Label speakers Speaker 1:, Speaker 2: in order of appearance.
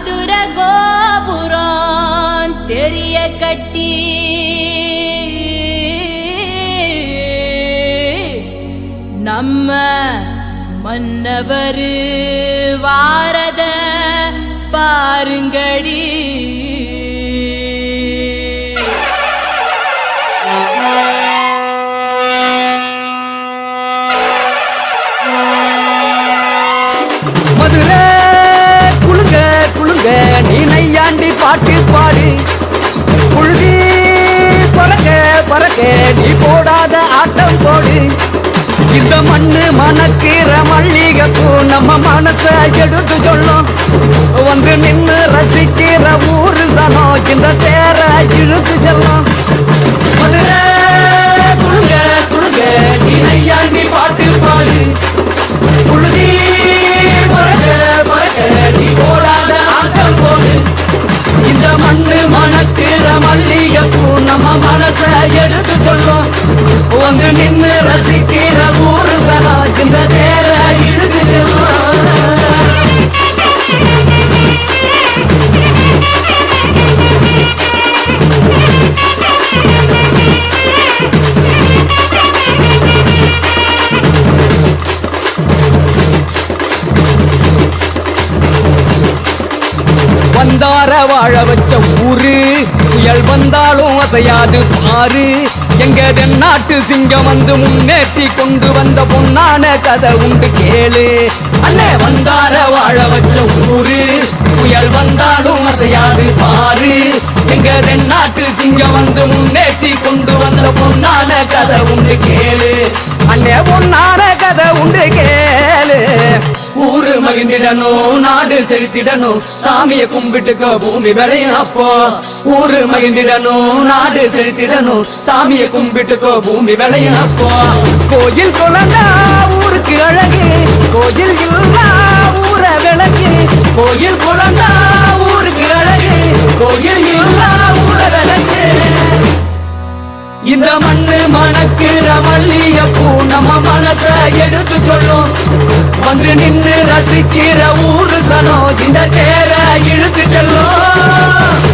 Speaker 1: மதுர கோபுரம் தெரிய கட்டி நம்ம மன்னவரு வாரத பாருங்கடி.
Speaker 2: மதுரை குளுங்க குளுங்க நீ நையாண்டி பாட்டு பாடு. புழுதி பறக்க பறக்க நீ போடாத ஆட்டம் போடு. இந்த மண்ணு மணக்கிற மல்லிகைப்பூ நம்ம மனச எடுத்து சொல்லும். வந்து நின்று ரசிக்கிற ஊரு சனம் இந்த தேர இழுத்து செல்லும். மதுரை குளுங்க குளுங்க நீ நையாண்டி பாட்டு பாடு. புழுதி பறக்க பறக்க நீ போடாத ஆட்டம் போடு. இந்த மண்ணு மணக்கிற மல்லிகைப்பூ நம்ம மனச எடுத்து சொல்லும். வந்து நின்று ரசிக்கிற ஊரு சனா இந்த தேர இழுத்து செல்லும். வந்தார வாழ வச்ச ஊரு புயல் வந்தாலும் அசையாது பாரு. எங்க தென்னாட்டு சிங்கம் வந்து முன்னேற்றி கொண்டு வந்த பொன்னான கதை உண்டு கேளு. அண்ணே வந்தார வாழ வச்ச ஊரு புயல் வந்தாலும் அசையாது பாரு. எங்க தென்னாட்டு சிங்கம் வந்து முன்னேற்றி கொண்டு வந்த பொன்னான கதை உண்டு கேளு. அண்ணே பொன்னான கதை உண்டு கேளு. ஊரு மகிழ்ந்திடணும் நாடு செலுத்திடணும் சாமியை கும்பிட்டுக்க பூமி விளையும். அப்போ ஊரு மகிழ்ந்திடணும் நாடு செலுத்திடணும் சாமியை கும்பிட்டுக்கோ பூமி விளையும். அப்போ கோயில் குழந்தா ஊருக்கு அழகு கோயில் இல்லா ஊர விளக்கு. கோயில் குழந்தா ஊருக்கு அழகு கோயில் இல்லா ஊர விளக்கு. இந்த மண்ணு மணக்கிற மல்லிகைப்பூ நம்ம மனச எடுத்து சொல்லும். வந்து நின்று ரசிக்கிற ஊரு சனம் இந்த தேர இழுத்து செல்லும்.